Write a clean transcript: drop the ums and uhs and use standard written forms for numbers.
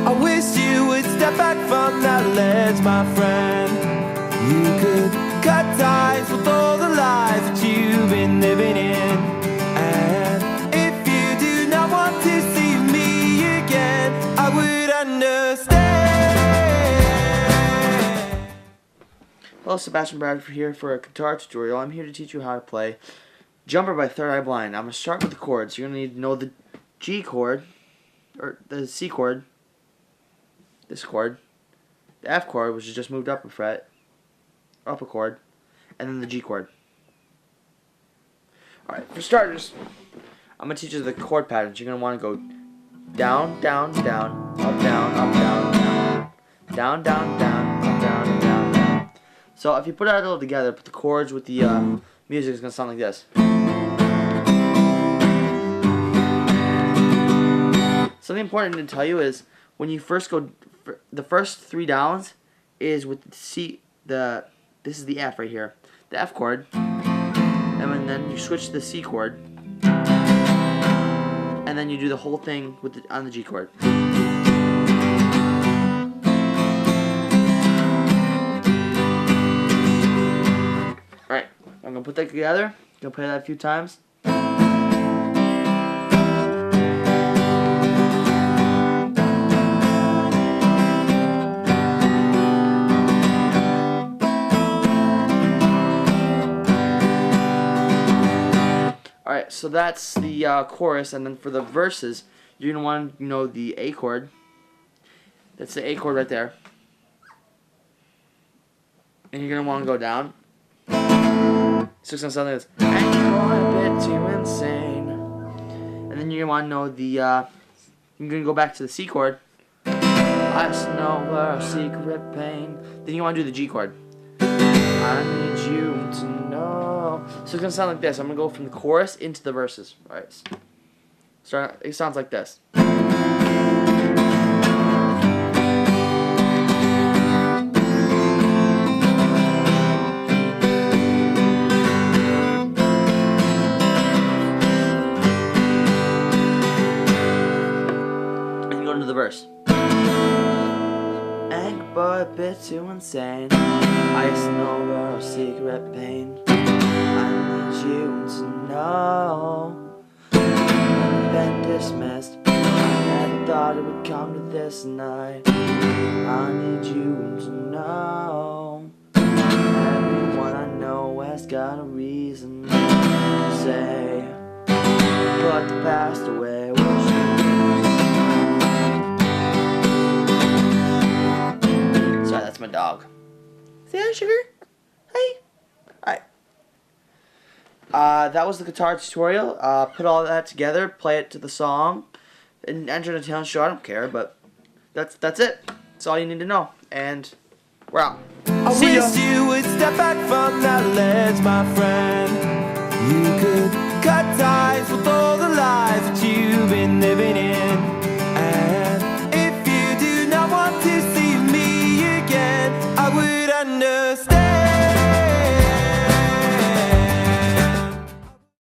I wish you would step back from that ledge, my friend. You could cut ties with all the lies that you've been living in. And if you do not want to see me again, I would understand. Hello, Sebastian Bradford here for a guitar tutorial. I'm here to teach you how to play Jumper by Third Eye Blind. I'm going to start with the chords. You're going to need to know the G chord, or the C chord, this chord, the F chord, which is just moved up a fret, up a chord, and then the G chord. Alright, for starters, I'm going to teach you the chord patterns. You're going to want to go down, down, down, up, down, up, down, down, down, down, down, up, down, and down, down. So if you put it all together, put the chords with the music, is going to sound like this. Something important to tell you is when you first go, the first 3 downs is with the C, this is the F right here, the F chord, and then you switch to the C chord, and then you do the whole thing with on the G chord. Alright, I'm going to put that together, I'm going to play that a few times. Alright, so that's the chorus, and then for the verses, you're going to want to know the A chord. That's the A chord right there. And you're going to want to go down. So it's going to sound like this. And you're going a bit too insane. And then you're going to want to know the, you're going to go back to the C chord. I just know our secret pain. Then you want to do the G chord. I need you to know. So it's going to sound like this. I'm going to go from the chorus into the verses. Alright. It sounds like this. And you go into the verse. Angry but a bit too insane. I just know our secret pain. I need you to know. Been dismissed. I never thought it would come to this night. I need you to know. Everyone I know has got a reason to say, but the past away was Sorry, that's my dog. Say hi, sugar. Hi. Alright. That was the guitar tutorial. Put all that together, play it to the song, and enter the talent show. I don't care, but that's it. That's all you need to know. And we're out. I wish you would step back from that ledge, my friend. You could cut ties with all the lies that you've been living in.